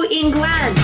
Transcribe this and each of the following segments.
New England.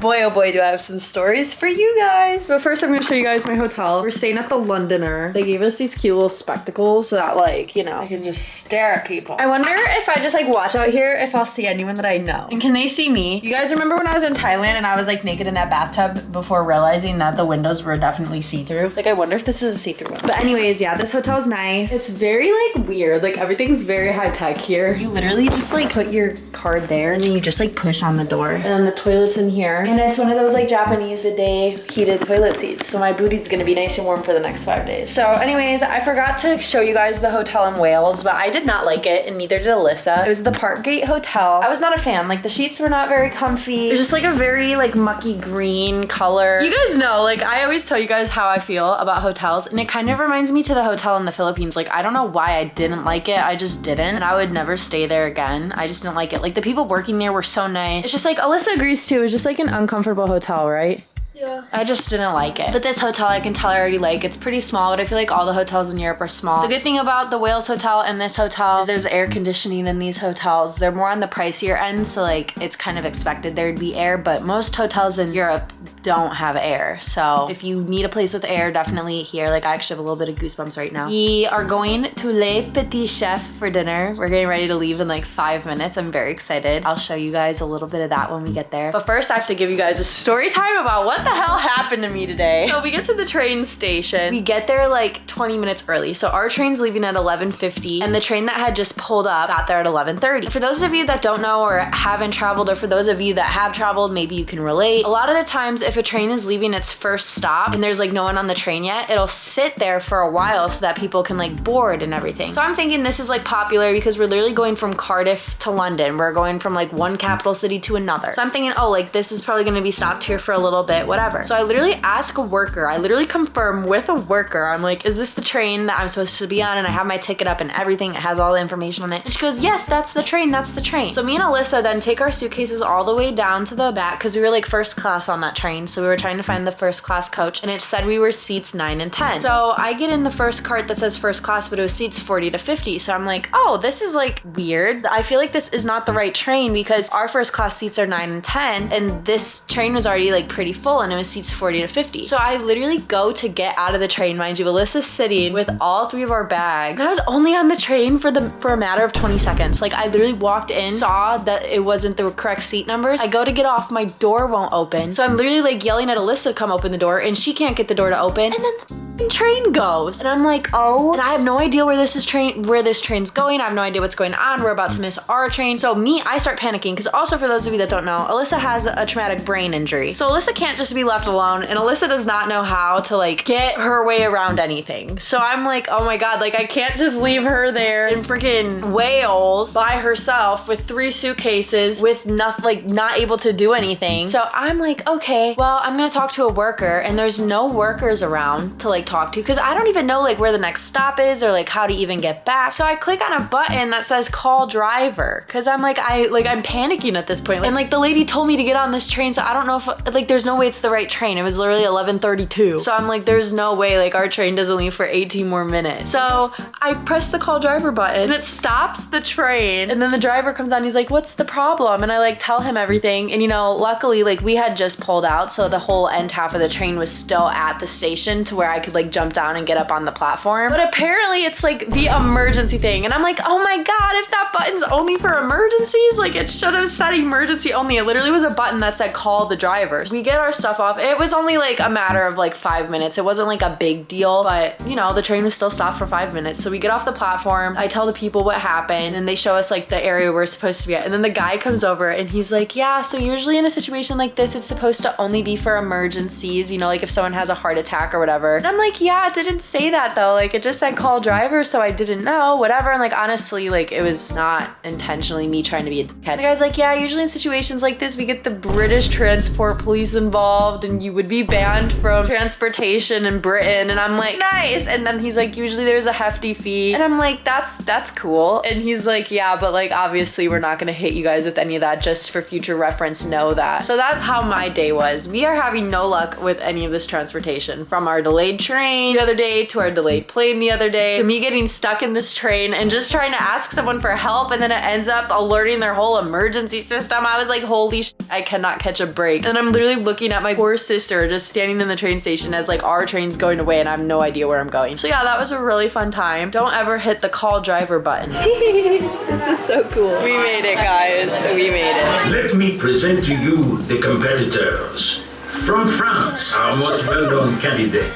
Boy, oh boy, do I have some stories for you guys. But first I'm gonna show you guys my hotel. We're staying at the Londoner. They gave us these cute little spectacles so that, like, you know, I can just stare at people. I wonder if I just like watch out here if I'll see anyone that I know. And can they see me? You guys remember when I was in Thailand and I was like naked in that bathtub before realizing that the windows were definitely see-through? Like, I wonder if this is a see-through one. But anyways, yeah, this hotel's nice. It's very like weird. Like, everything's very high tech here. You literally just like put your card there and then you just like push on the door. And then the toilet's in here. And it's one of those like Japanese bidet heated toilet seats. So my booty's gonna be nice and warm for the next 5 days. So anyways, I forgot to show you guys the hotel in Wales, but I did not like it and neither did Alyssa. It was the Parkgate Hotel. I was not a fan. Like, the sheets were not very comfy. It was just like a very like mucky green color. You guys know, like, I always tell you guys how I feel about hotels, and it kind of reminds me to the hotel in the Philippines. Like, I don't know why I didn't like it. I just didn't, and I would never stay there again. I just didn't like it. Like, the people working there were so nice. It's just like, Alyssa agrees too. It was just like an uncomfortable hotel, right? Yeah. I just didn't like it. But this hotel, I can tell I already like. It's pretty small, but I feel like all the hotels in Europe are small. The good thing about the Wales hotel and this hotel is there's air conditioning in these hotels. They're more on the pricier end, so like it's kind of expected there'd be air, but most hotels in Europe don't have air. So if you need a place with air, definitely here. Like, I actually have a little bit of goosebumps right now. We are going to Le Petit Chef for dinner. We're getting ready to leave in like 5 minutes. I'm very excited. I'll show you guys a little bit of that when we get there. But first I have to give you guys a story time about what the hell happened to me today. So we get to the train station. We get there like 20 minutes early. So our train's leaving at 11:50 and the train that had just pulled up got there at 11:30. For those of you that don't know or haven't traveled, or for those of you that have traveled, maybe you can relate. A lot of the times if a train is leaving its first stop and there's like no one on the train yet, it'll sit there for a while so that people can like board and everything. So I'm thinking this is like popular because we're literally going from Cardiff to London. We're going from like one capital city to another. So I'm thinking, oh, like this is probably gonna be stopped here for a little bit, whatever. So I literally ask a worker, I literally confirm with a worker. I'm like, is this the train that I'm supposed to be on? And I have my ticket up and everything. It has all the information on it. And she goes, yes, that's the train, that's the train. So me and Alyssa then take our suitcases all the way down to the back because we were like first class on that train. So we were trying to find the first class coach and it said we were seats 9 and 10. So I get in the first cart that says first class, but it was seats 40 to 50. So I'm like, oh, this is like weird. I feel like this is not the right train because our first class seats are 9 and 10 and this train was already like pretty full and it was seats 40 to 50. So I literally go to get out of the train. Mind you, Alyssa's sitting with all 3 of our bags. And I was only on the train for a matter of 20 seconds. Like, I literally walked in, saw that it wasn't the correct seat numbers. I go to get off, my door won't open. So I'm literally like yelling at Alyssa to come open the door and she can't get the door to open. And then the train goes. And I'm like, oh, and I have no idea where this train's going. I have no idea what's going on. We're about to miss our train. So I start panicking because also for those of you that don't know, Alyssa has a traumatic brain injury. So Alyssa can't just be left alone and Alyssa does not know how to like get her way around anything. So I'm like, oh my God, like I can't just leave her there in freaking Wales by herself with 3 suitcases with nothing, like not able to do anything. So I'm like, okay, well, I'm gonna talk to a worker and there's no workers around to like talk to because I don't even know like where the next stop is or like how to even get back. So I click on a button that says call driver because I'm like, I'm panicking at this point. And like the lady told me to get on this train, so I don't know if like there's no way it's the right train. It was literally 11:32. So I'm like, there's no way like our train doesn't leave for 18 more minutes. So I press the call driver button and it stops the train. And then the driver comes on, he's like, what's the problem? And I like tell him everything. And you know, luckily like we had just pulled out. So the whole end half of the train was still at the station to where I could like jump down and get up on the platform. But apparently it's like the emergency thing. And I'm like, oh my God, if that button's only for emergencies, like it should have said emergency only. It literally was a button that said call the drivers. We get our stuff off. It was only like a matter of like 5 minutes. It wasn't like a big deal, but you know, the train was still stopped for 5 minutes. So we get off the platform. I tell the people what happened and they show us like the area we're supposed to be at. And then the guy comes over and he's like, yeah, so usually in a situation like this, it's supposed to only be for emergencies, you know, like if someone has a heart attack or whatever. And I'm like, yeah, it didn't say that though. Like it just said call driver. So I didn't know, whatever. And like, honestly, like it was not intentionally me trying to be a dickhead. The guy's like, yeah, usually in situations like this, we get the British Transport Police involved. involved and you would be banned from transportation in Britain. And I'm like, nice. And then he's like, usually there's a hefty fee. And I'm like, that's cool. And he's like, yeah, but like obviously we're not gonna hit you guys with any of that, just for future reference, know that. So that's how my day was. We are having no luck with any of this transportation, from our delayed train the other day to our delayed plane the other day to me getting stuck in this train and just trying to ask someone for help, and then it ends up alerting their whole emergency system. I was like, holy shit, I cannot catch a break. And I'm literally looking at my poor sister just standing in the train station as like our train's going away and I have no idea where I'm going. So yeah, that was a really fun time. Don't ever hit the call driver button. This is so cool. We made it, guys. We made it. Let me present to you the competitors. From France, our most well-known candidate,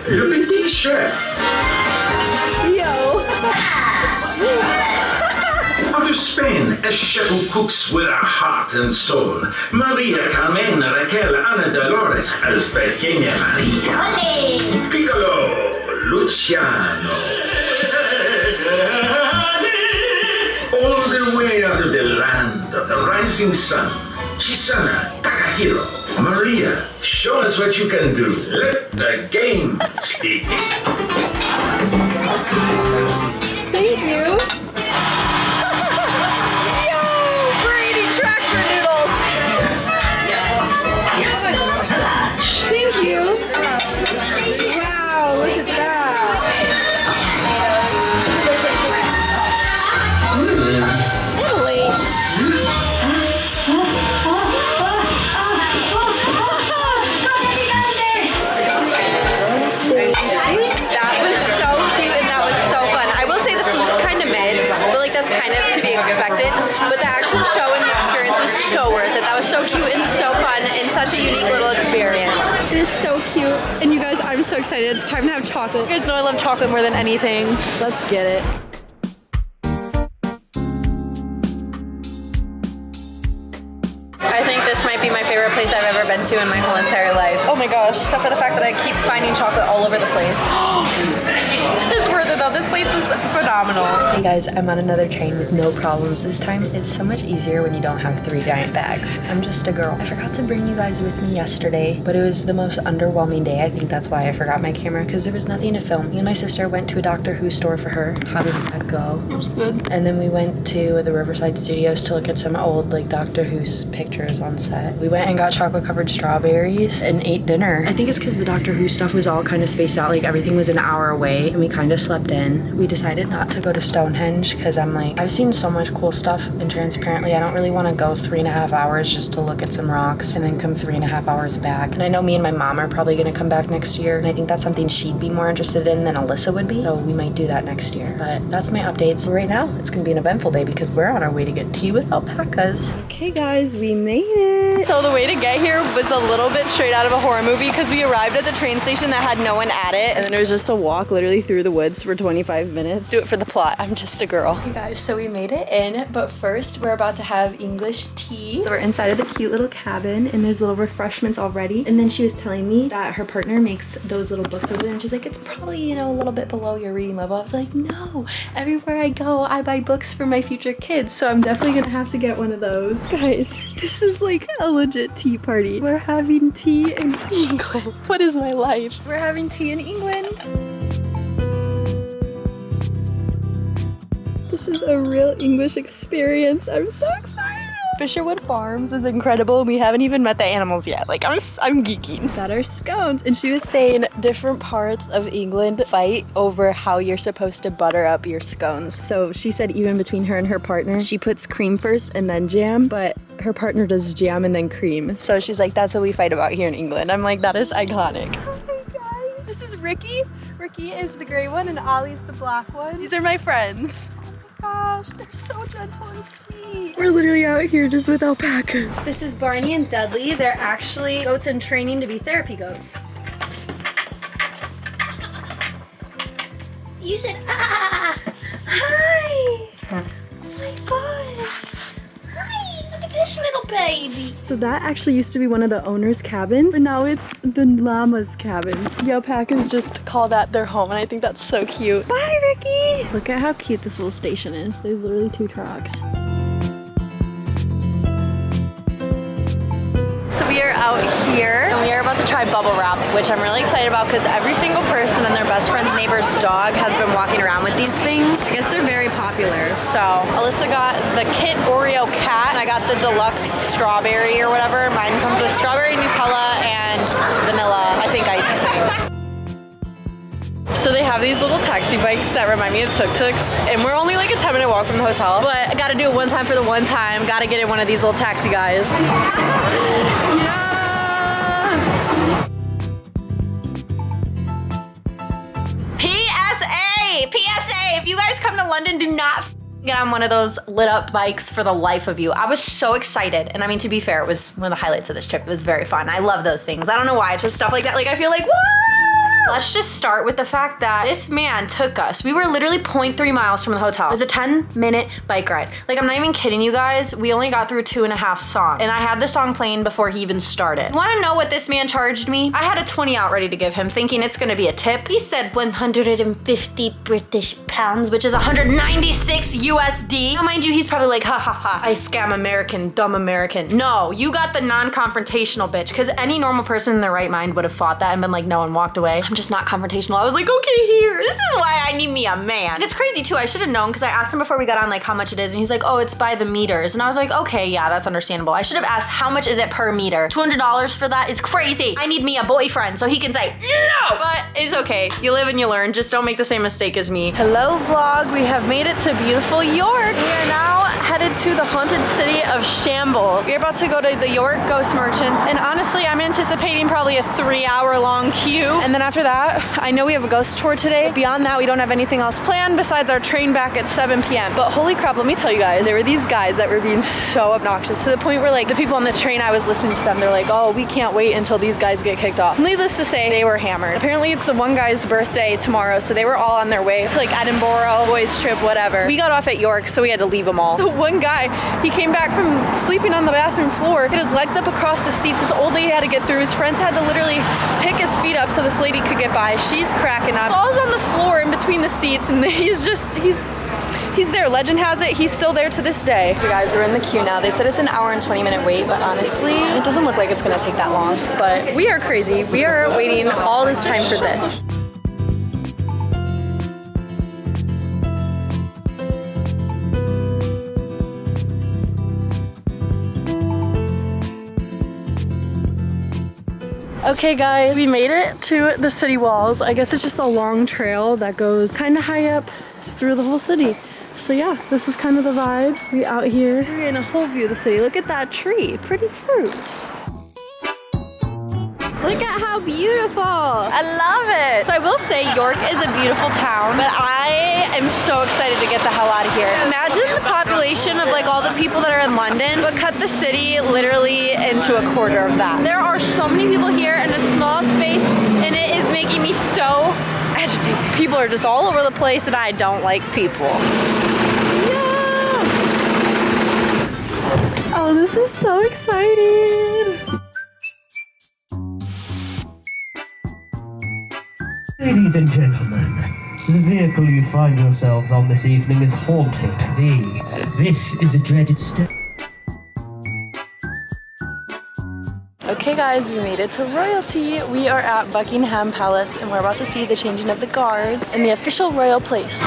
Le Petit Chef. Yo. Out of Spain, a chef who cooks with her heart and soul, Maria Carmen Raquel Ana Dolores as Pequeña Maria. Piccolo Luciano. All the way out of the land of the rising sun, Chisana Takahiro. Maria, show us what you can do. Let the game speak. Thank you. Yo, we're eating tractor noodles. Thank you. Wow, look at that. Italy. That was so cute and that was so fun. I will say the food's kind of mid, but like that's kind of to be expected. But the actual show and the experience was so worth it. That was so cute and so fun and such a unique little experience. It is so cute. And you guys, I'm so excited. It's time to have chocolate. You guys know I love chocolate more than anything. Let's get it. I think this might be my favorite place I've ever been to in my whole entire life. Oh my gosh, except for the fact that I keep finding chocolate all over the place. It's worth it though, this place was phenomenal. Hey guys, I'm on another train with no problems this time. It's so much easier when you don't have 3 giant bags. I'm just a girl. I forgot to bring you guys with me yesterday, but it was the most underwhelming day. I think that's why I forgot my camera, because there was nothing to film. Me and my sister went to a Doctor Who store for her. How did that go? It was good. And then we went to the Riverside Studios to look at some old like Doctor Who's pictures on set. We went and got chocolate covered strawberries and ate dinner. I think it's because the Doctor Who stuff was all kind of spaced out, like everything was an hour away and we kind of slept in. We decided not to go to Stonehenge because I'm like, I've seen so much cool stuff, and transparently I don't really want to go 3.5 hours just to look at some rocks and then come 3.5 hours back. And I know me and my mom are probably going to come back next year, and I think that's something she'd be more interested in than Alyssa would be, so we might do that next year. But that's my updates. Right now it's gonna be an eventful day because we're on our way to get tea with alpacas. Okay guys, we made it. So the way to get here was a little bit straight out of a horror movie because we arrived at the train station that had no one at it, and then it was just a walk literally through the woods for 25 minutes. Do it for the plot. I'm just a girl. Hey guys, so we made it in, but first we're about to have English tea. So we're inside of the cute little cabin and there's little refreshments already. And then she was telling me that her partner makes those little books over there, and she's like, it's probably, you know, a little bit below your reading level. I was like, no, everywhere I go, I buy books for my future kids. So I'm definitely gonna have to get one of those. Guys, this is like a legit tea party. We're having tea in England. What is my life? We're having tea in England. This is a real English experience. I'm so excited. Fisherwood Farms is incredible. We haven't even met the animals yet. Like, I'm geeking. Got our scones. And she was saying different parts of England fight over how you're supposed to butter up your scones. So she said even between her and her partner, she puts cream first and then jam, but her partner does jam and then cream. So she's like, that's what we fight about here in England. I'm like, that is iconic. Hi guys. This is Ricky. Ricky is the gray one and Ollie's the black one. These are my friends. Gosh, they're so gentle and sweet. We're literally out here just with alpacas. This is Barney and Dudley. They're actually goats in training to be therapy goats. You said, ah! Hi! Oh my gosh! Hi! Look at this little baby! So that actually used to be one of the owner's cabins, but now it's the llama's cabin. The alpacas just call that their home, and I think that's so cute. Bye, Ricky! Look at how cute this little station is. There's literally 2 trucks. So we are out here and we are about to try bubble wrap, which I'm really excited about because every single person and their best friend's neighbor's dog has been walking around with these things. I guess they're very popular. So Alyssa got the Kit Oreo cat and I got the deluxe strawberry or whatever. Mine comes with strawberry, Nutella, and vanilla, I think, ice cream. So they have these little taxi bikes that remind me of tuk-tuks, and we're only like a 10-minute walk from the hotel, but I gotta do it one time for the one time. Gotta get in one of these little taxi guys. Yeah. PSA, if you guys come to London, do not get on one of those lit up bikes for the life of you. I was so excited. And I mean, to be fair, it was one of the highlights of this trip. It was very fun. I love those things. I don't know why, it's just stuff like that. Like I feel like, what? Let's just start with the fact that this man took us. We were literally 0.3 miles from the hotel. It was a 10-minute bike ride. Like, I'm not even kidding you guys. We only got through 2.5 songs. And I had the song playing before he even started. You wanna know what this man charged me? I had a 20 out ready to give him, thinking it's gonna be a tip. He said 150 British pounds, which is 196 USD. Now, mind you, he's probably like, ha ha ha, I scam American, dumb American. No, you got the non-confrontational bitch, because any normal person in their right mind would have fought that and been like, no, and walked away. I'm just not confrontational. I was like, okay, here. This is why I need me a man. And it's crazy too. I should have known because I asked him before we got on like how much it is and he's like, oh, it's by the meters. And I was like, okay, yeah, that's understandable. I should have asked how much is it per meter. $200 for that is crazy. I need me a boyfriend so he can say no. But it's okay. You live and you learn. Just don't make the same mistake as me. Hello vlog. We have made it to beautiful York. We are now headed to the haunted city of Shambles. We're about to go to the York Ghost Merchants. And honestly, I'm anticipating probably a 3-hour long queue. And then after that, I know we have a ghost tour today. Beyond that, we don't have anything else planned besides our train back at 7 p.m. But holy crap, let me tell you guys, there were these guys that were being so obnoxious to the point where like the people on the train, I was listening to them, they're like, oh, we can't wait until these guys get kicked off. Needless to say, they were hammered. Apparently it's the one guy's birthday tomorrow, so they were all on their way to like Edinburgh, boys trip, whatever. We got off at York, so we had to leave them all. The one guy, he came back from sleeping on the bathroom floor, had his legs up across the seats. This old lady had to get through. His friends had to literally pick his feet up so this lady could get by. She's cracking up. Falls on the floor in between the seats and he's there. Legend has it, he's still there to this day. You guys are in the queue now. They said it's an hour and 20-minute wait, but honestly, it doesn't look like it's gonna take that long. But we are crazy. We are waiting all this time for this. Okay guys, we made it to the city walls. I guess it's just a long trail that goes kind of high up through the whole city. So yeah, this is kind of the vibes. We out here, we're in a whole view of the city. Look at that tree, pretty fruits. Look at how beautiful. I love it. So I will say York is a beautiful town, but I am so excited to get the hell out of here. Imagine the population of like all the people that are in London, but cut the city literally into a quarter of that. There are so many people here in a small space and it is making me so agitated. People are just all over the place and I don't like people. Yeah. Oh, this is so exciting. Ladies and gentlemen, the vehicle you find yourselves on this evening is haunted. This is a dreaded step. Okay guys, we made it to royalty. We are at Buckingham Palace and we're about to see the changing of the guards in the official royal place.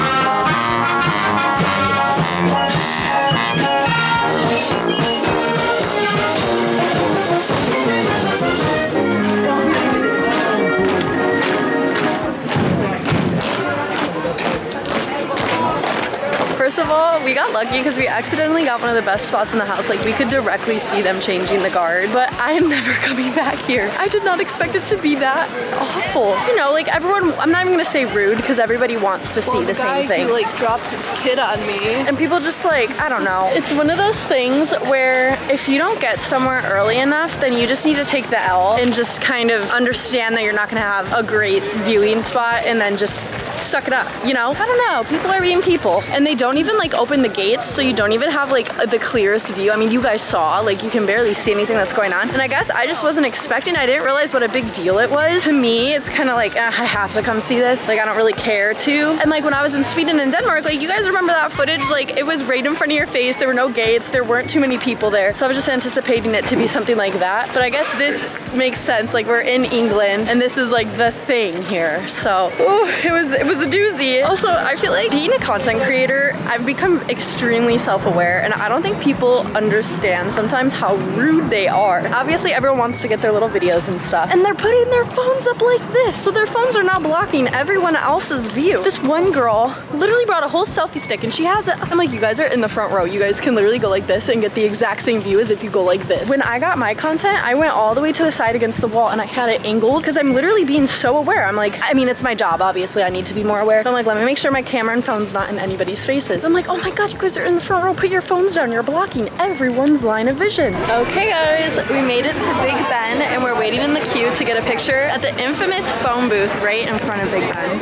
First of all, we got lucky because we accidentally got one of the best spots in the house. Like we could directly see them changing the guard, but I am never coming back here. I did not expect it to be that awful. You know, like everyone, I'm not even gonna say rude because everybody wants to see the same thing. Who, like dropped his kid on me. And people just like, I don't know. It's one of those things where if you don't get somewhere early enough, then you just need to take the L and just kind of understand that you're not gonna have a great viewing spot and then just suck it up, you know? I don't know, people are being people and they don't even like open the gates, so you don't even have like the clearest view. I mean, you guys saw, like you can barely see anything that's going on. And I guess I just wasn't expecting, I didn't realize what a big deal it was. To me, it's kind of like, I have to come see this. Like I don't really care to. And like when I was in Sweden and Denmark, like you guys remember that footage? Like it was right in front of your face. There were no gates. There weren't too many people there. So I was just anticipating it to be something like that. But I guess this makes sense. Like we're in England and this is like the thing here. So ooh, it was a doozy. Also, I feel like being a content creator, I've become extremely self-aware and I don't think people understand sometimes how rude they are. Obviously, everyone wants to get their little videos and stuff and they're putting their phones up like this. So their phones are not blocking everyone else's view. This one girl literally brought a whole selfie stick and she has it. I'm like, you guys are in the front row. You guys can literally go like this and get the exact same view as if you go like this. When I got my content, I went all the way to the side against the wall and I had it angled because I'm literally being so aware. I'm like, I mean, it's my job. Obviously, I need to be more aware. So I'm like, let me make sure my camera and phone's not in anybody's faces. I'm like, oh my God, you guys are in the front row. Put your phones down. You're blocking everyone's line of vision. Okay, guys, we made it to Big Ben and we're waiting in the queue to get a picture at the infamous phone booth right in front of Big Ben.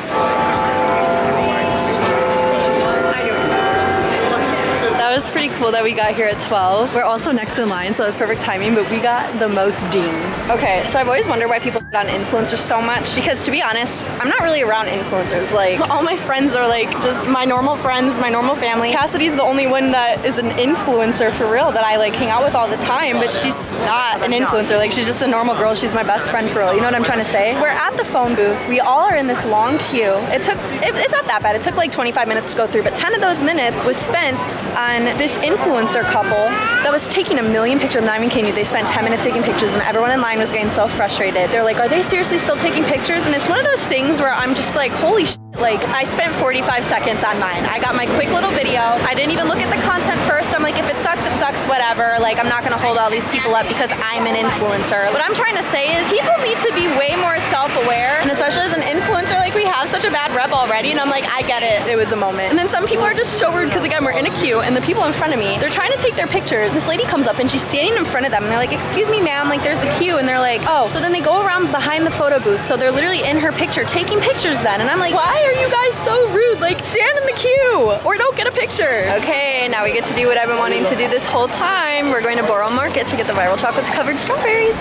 That was pretty cool that we got here at 12. We're also next in line, so that was perfect timing, but we got the most dings. Okay, so I've always wondered why people get on influencers so much, because to be honest, I'm not really around influencers. Like, all my friends are like just my normal friends, my normal family. Cassidy's the only one that is an influencer for real that I like hang out with all the time, but she's not an influencer. Like, she's just a normal girl. She's my best friend for real. You know what I'm trying to say? We're at the phone booth. We all are in this long queue. It's not that bad. It took like 25 minutes to go through, but 10 of those minutes was spent on this influencer couple that was taking a million pictures. I'm not even kidding you. They spent 10 minutes taking pictures and everyone in line was getting so frustrated. They're like, are they seriously still taking pictures? And it's one of those things where I'm just like, holy shit. Like, I spent 45 seconds on mine. I got my quick little video. I didn't even look at the content first. I'm like, if it sucks, whatever. Like, I'm not gonna hold all these people up because I'm an influencer. What I'm trying to say is people need to be way more self-aware, and especially as an influencer, like we have such a bad rep already, and I'm like, I get it. It was a moment. And then some people are just so rude because again, we're in a queue and the people in front of me, they're trying to take their pictures. This lady comes up and she's standing in front of them and they're like, excuse me, ma'am, like there's a queue, and they're like, oh. So then they go around behind the photo booth, so they're literally in her picture taking pictures then, and I'm like, why are you guys so rude? Like, stand in the queue or don't get a picture. Okay, now we get to do what I've been wanting to do this whole time. We're going to Borough Market to get the viral chocolates covered strawberries.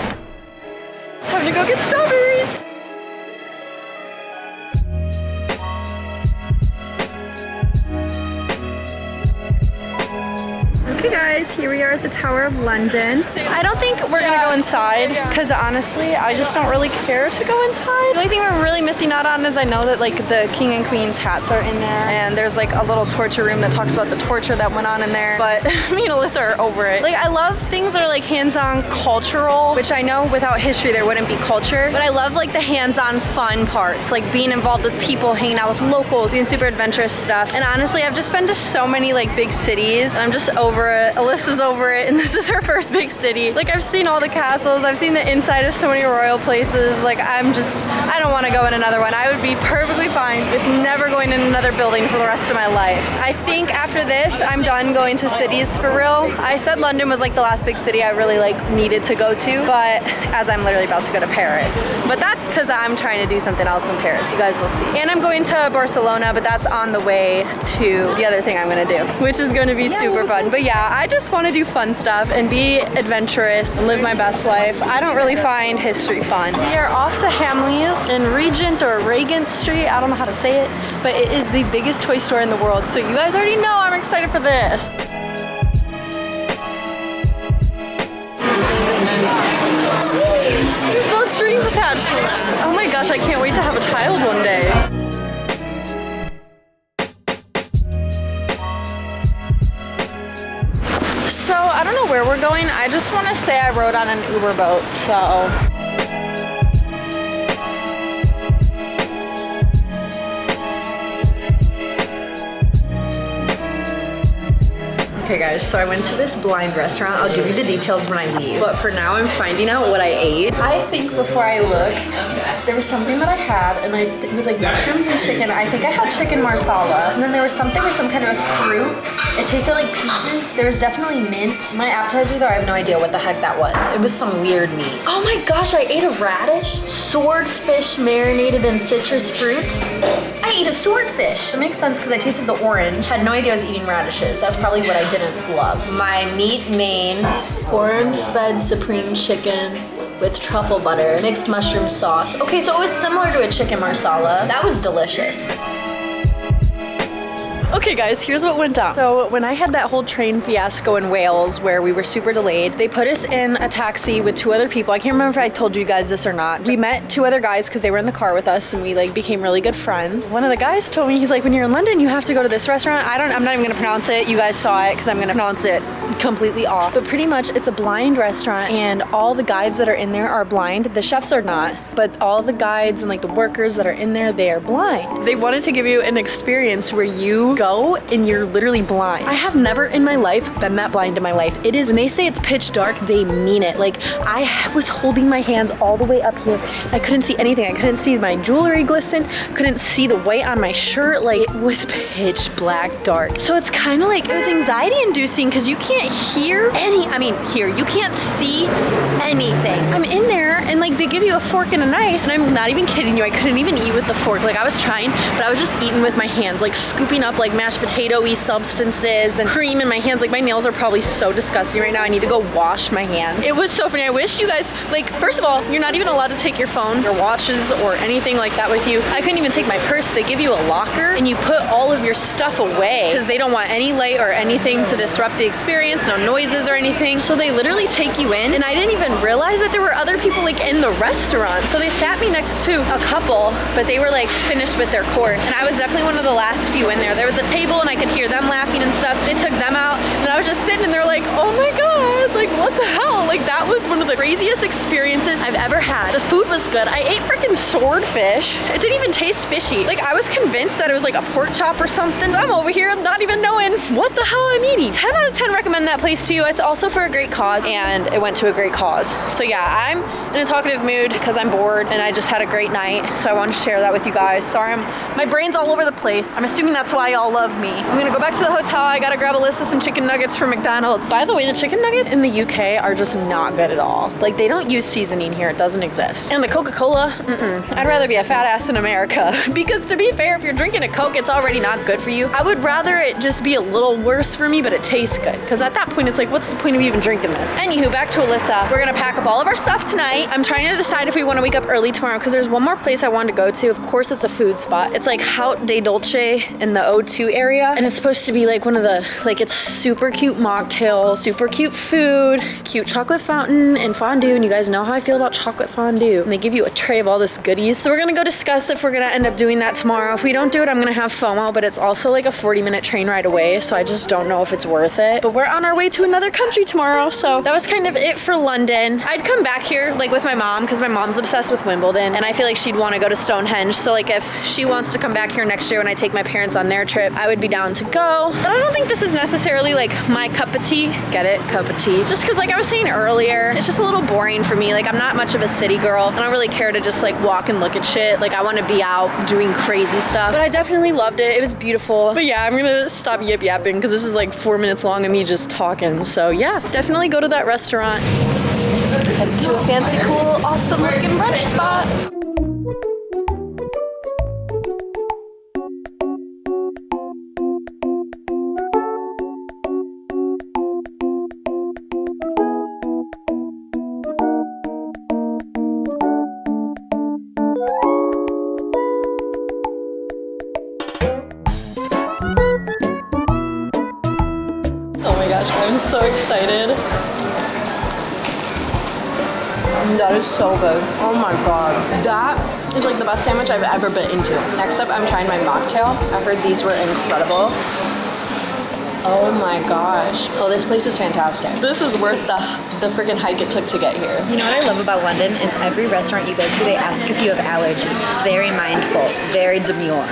Time to go get strawberries. Okay guys, here we are at the Tower of London. I don't think we're gonna go inside because honestly, I just don't really care to go inside. The only thing we're really missing out on is I know that like the King and Queen's hats are in there and there's like a little torture room that talks about the torture that went on in there, but me and Alyssa are over it. Like, I love things that are like hands-on cultural, which I know without history there wouldn't be culture, but I love like the hands-on fun parts, like being involved with people, hanging out with locals, doing super adventurous stuff. And honestly, I've just been to so many like big cities and I'm just over it. Alyssa's over it and this is her first big city. Like, I've seen all the castles, I've seen the inside of so many royal places. Like, I don't want to go in another one. I would be perfectly fine with never going in another building for the rest of my life. I think after this, I'm done going to cities for real. I said London was like the last big city I really like needed to go to, but as I'm literally about to go to Paris. But that's because I'm trying to do something else in Paris. You guys will see. And I'm going to Barcelona, but that's on the way to the other thing I'm gonna do, which is gonna be super fun. But yeah, I just want to do fun stuff and be adventurous and live my best life. I don't really find history fun. We are off to Hamleys in Regent or Regent Street. I don't know how to say it, but it is the biggest toy store in the world. So you guys already know I'm excited for this. There's no strings attached to that. Oh my gosh, I can't wait to have a child one day. So I don't know where we're going. I just want to say I rode on an Uber boat, so. Okay guys, so I went to this blind restaurant. I'll give you the details when I leave. But for now, I'm finding out what I ate. I think before I look, there was something that I had, and it was like mushrooms and chicken. I think I had chicken marsala. And then there was something with some kind of fruit. It tasted like peaches. There was definitely mint. My appetizer though, I have no idea what the heck that was. It was some weird meat. Oh my gosh, I ate a radish. Swordfish marinated in citrus fruits. I ate a swordfish. It makes sense because I tasted the orange. Had no idea I was eating radishes. That's probably what I didn't love. My meat main, orange-fed supreme chicken with truffle butter, mixed mushroom sauce. Okay, so it was similar to a chicken marsala. That was delicious. Okay guys, here's what went down. So when I had that whole train fiasco in Wales where we were super delayed, they put us in a taxi with 2 other people. I can't remember if I told you guys this or not. We met 2 other guys because they were in the car with us and we like became really good friends. One of the guys told me, he's like, when you're in London, you have to go to this restaurant. I'm not even gonna pronounce it. You guys saw it because I'm gonna pronounce it completely off. But pretty much it's a blind restaurant and all the guides that are in there are blind. The chefs are not, but all the guides and like the workers that are in there, they are blind. They wanted to give you an experience where you go and you're literally blind. I have never in my life been that blind in my life. It is, and they say it's pitch dark, they mean it. Like I was holding my hands all the way up here. I couldn't see anything. I couldn't see my jewelry glisten, couldn't see the white on my shirt. Like it was pitch black dark. So it's kind of like, it was anxiety inducing because you can't hear you can't see anything. I'm in there and like they give you a fork and a knife and I'm not even kidding you. I couldn't even eat with the fork. Like I was trying, but I was just eating with my hands, like scooping up like mashed potato-y substances and cream in my hands. Like my nails are probably so disgusting right now. I need to go wash my hands. It was so funny. I wish you guys, like, first of all, you're not even allowed to take your phone, your watches, or anything like that with you. I couldn't even take my purse. They give you a locker and you put all of your stuff away because they don't want any light or anything to disrupt the experience, no noises or anything. So they literally take you in and I didn't even realize that there were other people like in the restaurant. So they sat me next to a couple, but they were like finished with their course. And I was definitely one of the last few in there. There was a table and I could hear them laughing and stuff. They took them out and I was just sitting and they're like, oh my God, like what the hell? Like that was one of the craziest experiences I've ever had. The food was good. I ate freaking swordfish. It didn't even taste fishy. Like I was convinced that it was like a pork chop or something. So I'm over here not even knowing what the hell I'm eating. 10 out of 10 recommend that place to you. It's also for a great cause and it went to a great cause. So yeah, I'm in a talkative mood because I'm bored and I just had a great night. So I wanted to share that with you guys. Sorry, my brain's all over the place. I'm assuming that's why y'all love me. I'm gonna go back to the hotel. I gotta grab a list of some chicken nuggets from McDonald's. By the way, the chicken nuggets in the UK are just not good at all. Like they don't use seasoning here. It doesn't exist. And the Coca-Cola, I'd rather be a fat ass in America because to be fair, if you're drinking a Coke, it's already not good for you. I would rather it just be a little worse for me, but it tastes good. Because at that point, it's like, what's the point of even drinking this? Anywho, back to Alyssa. We're gonna pack up all of our stuff tonight. I'm trying to decide if we wanna wake up early tomorrow because there's one more place I wanted to go to. Of course, it's a food spot. It's like Haut de Dolce in the O2 area. And it's supposed to be like one of the, like it's super cute mocktail, super cute food, cute chocolate fountain and fondue. And you guys know how I feel about chocolate fondue. And they give you a tray of all this goodies. So we're gonna go discuss if we're gonna end up doing that tomorrow. If we don't do it, I'm gonna have FOMO, but it's also like a 40-minute train ride away. So I just don't know if it's worth it. But we're on our way to another country tomorrow. So that was kind of it for London. I'd come back here like with my mom because my mom's obsessed with Wimbledon and I feel like she'd want to go to Stonehenge. So like if she wants to come back here next year when I take my parents on their trip, I would be down to go. But I don't think this is necessarily like my cup of tea. Get it? Cup of tea. Just because like I was saying earlier, it's just a little boring for me. Like I'm not much of a city girl. I don't really care to just like walk and look at shit. Like I want to be out doing crazy stuff. But I definitely loved it. It was beautiful. But yeah, I'm gonna stop yip yapping because this is like 4 minutes long of me just talking. So yeah, definitely go to that restaurant. Head to a fancy, cool, awesome looking brunch spot. Oh my gosh, I'm so excited. That is so good. Oh my God. That is like the best sandwich I've ever been into. Next up, I'm trying my mocktail. I heard these were incredible. Oh my gosh. Oh, this place is fantastic. This is worth the freaking hike it took to get here. You know what I love about London is every restaurant you go to, they ask if you have allergies. Very mindful, very demure.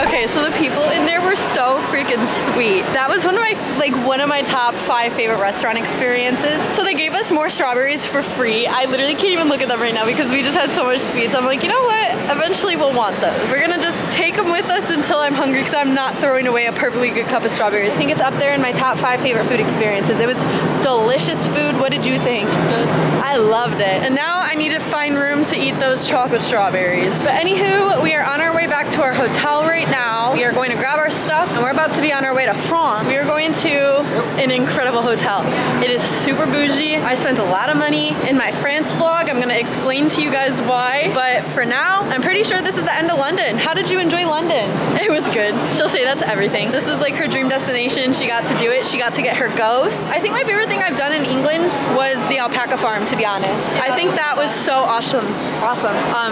Okay, so the people in there were so freaking sweet. That was one of my top 5 favorite restaurant experiences. So they gave us more strawberries for free. I literally can't even look at them right now because we just had so much sweets. I'm like, you know what? Eventually we'll want those. We're gonna just take them with us until I'm hungry because I'm not throwing away a perfectly good cup of strawberries. I think it's up there in my top 5 favorite food experiences. It was delicious food. What did you think? It's good. I loved it. And now I need to find room to eat those chocolate strawberries. But anywho, we are on our way back to our hotel right now. We are going to grab our stuff and we're about to be on our way to France. We are going to an incredible hotel. It is super bougie. I spent a lot of money in my France vlog. I'm gonna explain to you guys why. But for now, I'm pretty sure this is the end of London. How did you enjoy London? It was good. She'll say that's everything. This was like her dream destination. She got to do it. She got to get her ghost. I think my favorite thing I've done in England was the alpaca farm, to be honest. I think that was so awesome.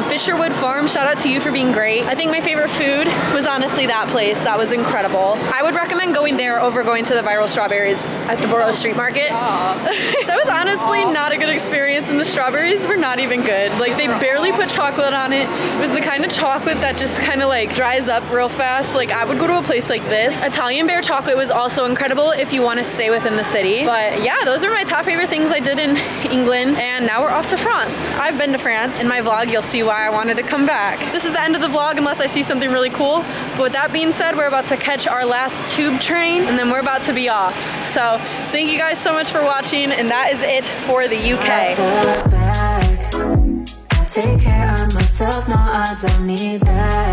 Fisherwood Farm, shout out to you for being great. I think my favorite food was honestly that place. That was incredible. I would recommend going there over going to the viral strawberries at the Borough Street Market. That was honestly not a good experience, and the strawberries were not even good. Like, they barely put chocolate on it. It was the kind of chocolate that just kind of like dries up real fast. Like, I would go to a place like this. Italian Bear chocolate was also incredible if you want to stay within the city. But yeah, those are my top favorite things I did in England, and now we're off to France. I've been to France. In my vlog, you'll see why I wanted to come back. This is the end of the vlog unless I see something really cool. But with that being said, we're about to catch our last tube train, and then we're about to be off. So thank you guys so much for watching, and that is it for the UK. I take care of myself, no, I don't need that.